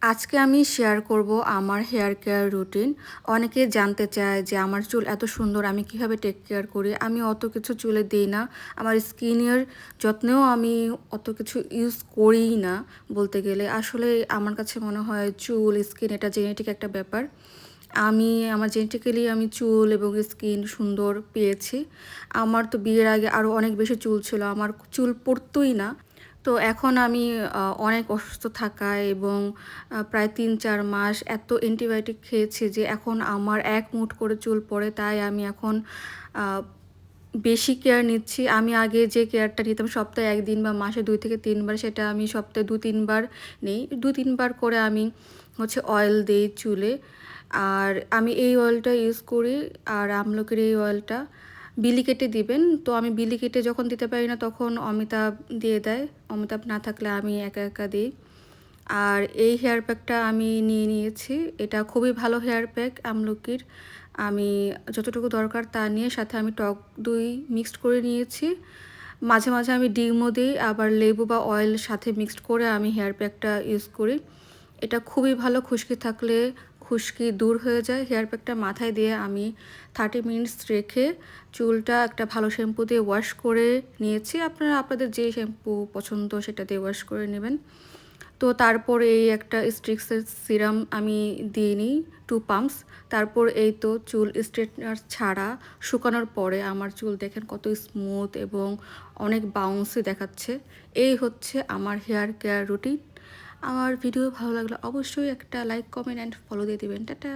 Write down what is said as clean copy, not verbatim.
আজকে আমি শেয়ার করব আমার হেয়ার কেয়ার রুটিন। অনেকে জানতে চায় যে আমার চুল এত সুন্দর আমি কিভাবে টেক কেয়ার করি। আমি অত কিছু চুলে দিই না। আমার স্কিনের যত্নেও আমি অত কিছু ইউজ করিই না বলতে গেলে। আসলে আমার কাছে মনে হয় চুল, স্কিন এটা জেনেটিক একটা ব্যাপার। আমার জেনেটিক্যালি আমি চুল এবং স্কিন সুন্দর পেয়েছি। আমার তো বিয়ের আগে আরও অনেক বেশি চুল ছিল। আমার চুল পড়তই না। তো এখন আমি অনেক অসুস্থ থাকায় এবং প্রায় ৩-৪ মাস এত অ্যান্টিবায়োটিক খেয়েছি যে এখন আমার এক মুঠ করে চুল পড়ে। তাই আমি এখন আ বেশি কেয়ার নিচ্ছি। আমি আগে যে কেয়ারটা নিতাম সপ্তাহে ১ দিন বা মাসে ২ থেকে ৩ বার, সেটা আমি সপ্তাহে ২-৩ বার নেই। ২-৩ বার করে আমি অয়েল দেই চুলে। আর আমি এই অয়েলটা ইউজ করি। আর আমলকির এই অয়েলটা বিলি কেটে দিবেন। তো আমি বিলি কেটে যখন দিতে পারি না তখন অমিতাভ দিয়ে দেয়। অমিতাভ না থাকলে আমি একা একা দিই। আর এই হেয়ার প্যাকটা আমি নিয়ে নিয়েছি। এটা খুবই ভালো হেয়ার প্যাক আমলকির। আমি যতটুকু দরকার তা নিয়ে সাথে আমি টক দই মিক্সড করে নিয়েছি। মাঝে মাঝে আমি ডিমও দিই, আবার লেবু বা অয়েল সাথে মিক্সড করে আমি হেয়ার প্যাকটা ইউজ করি। এটা খুবই ভালো, খুশকি থাকলে খুশকি দূর হয়ে যায়। হেয়ার প্যাকটা মাথায় দিয়ে আমি 30 মিনিটস রেখে চুলটা একটা ভালো শ্যাম্পু দিয়ে ওয়াশ করে নিয়েছি। আপনারা আপনাদের যে শ্যাম্পু পছন্দ সেটা দিয়ে ওয়াশ করে নেবেন। তো তারপরে এই একটা স্ট্রিক্সের সিরাম আমি দিয়ে নিই 2 পাম্পস। তারপর এই তো চুল স্ট্রেটনার ছাড়া শুকানোর পরে আমার চুল দেখেন কত স্মুথ এবং অনেক বাউন্সি দেখাচ্ছে। এই হচ্ছে আমার হেয়ার কেয়ার রুটিন। আমার ভিডিও ভালো লাগলে অবশ্যই একটা লাইক, কমেন্ট অ্যান্ড ফলো দিয়ে দিবেন। টাটা।